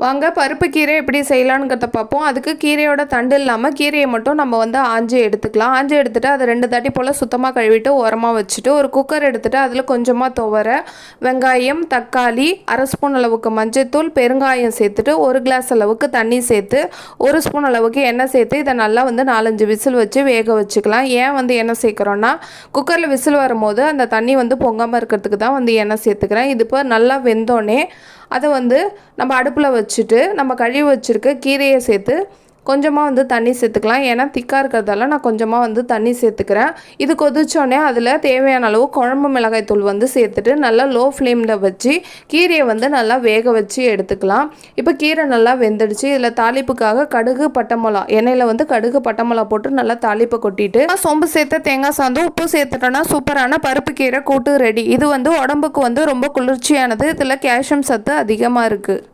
வாங்க பருப்பு கீரை எப்படி செய்யலாங்கிறத பார்ப்போம். அதுக்கு கீரையோட தண்டு இல்லாமல் கீரையை மட்டும் நம்ம வந்து ஆஞ்சி எடுத்துக்கலாம். ஆஞ்சி எடுத்துகிட்டு அதை 2 தாட்டி போல் சுத்தமாக கழுவிட்டு ஓரமாக வச்சுட்டு ஒரு குக்கர் எடுத்துகிட்டு அதில் கொஞ்சமாக துவரை, வெங்காயம், தக்காளி, 1/2 ஸ்பூன் அளவுக்கு மஞ்சள்தூள், பெருங்காயம் சேர்த்துட்டு 1 கிளாஸ் அளவுக்கு தண்ணி சேர்த்து 1 ஸ்பூன் அளவுக்கு எண்ணெய் சேர்த்து இதை நல்லா வந்து 4-5 விசில் வச்சு வேக வச்சுக்கலாம். ஏன் வந்து எண்ணெய் சேர்க்குறோன்னா குக்கரில் விசில் வரும்போது அந்த தண்ணி வந்து பொங்காமல் இருக்கிறதுக்கு தான் வந்து எண்ணெய் சேர்த்துக்கிறேன். இது இப்போ நல்லா வெந்தோடனே அதை வந்து நம்ம அடுப்பில் வச்சுட்டு நம்ம கழுவி வச்சுருக்க கீரையை சேர்த்து கொஞ்சமாக வந்து தண்ணி சேர்த்துக்கலாம். ஏன்னா திக்காக இருக்கிறதால நான் கொஞ்சமாக வந்து தண்ணி சேர்த்துக்கிறேன். இது கொதிச்சோடனே அதில் தேவையான அளவு குழம்பு மிளகாய் தூள் வந்து சேர்த்துட்டு நல்லா லோ ஃப்ளேமில் வச்சு கீரையை வந்து நல்லா வேக வச்சு எடுத்துக்கலாம். இப்போ கீரை நல்லா வெந்துடுச்சு. இதில் தாளிப்புக்காக கடுகு, பட்டை மிளகா, எண்ணெயில் வந்து கடுகு, பட்டை மிளகா போட்டு நல்லா தாளிப்பை கொட்டிட்டு சோம்பு சேர்த்து தேங்காய் சாந்து உப்பு சேர்த்துட்டோன்னா சூப்பரான பருப்பு கீரை கூட்டு ரெடி. இது வந்து உடம்புக்கு வந்து ரொம்ப குளிர்ச்சியானது. இதில் கால்சியம் சத்து அதிகமாக இருக்குது.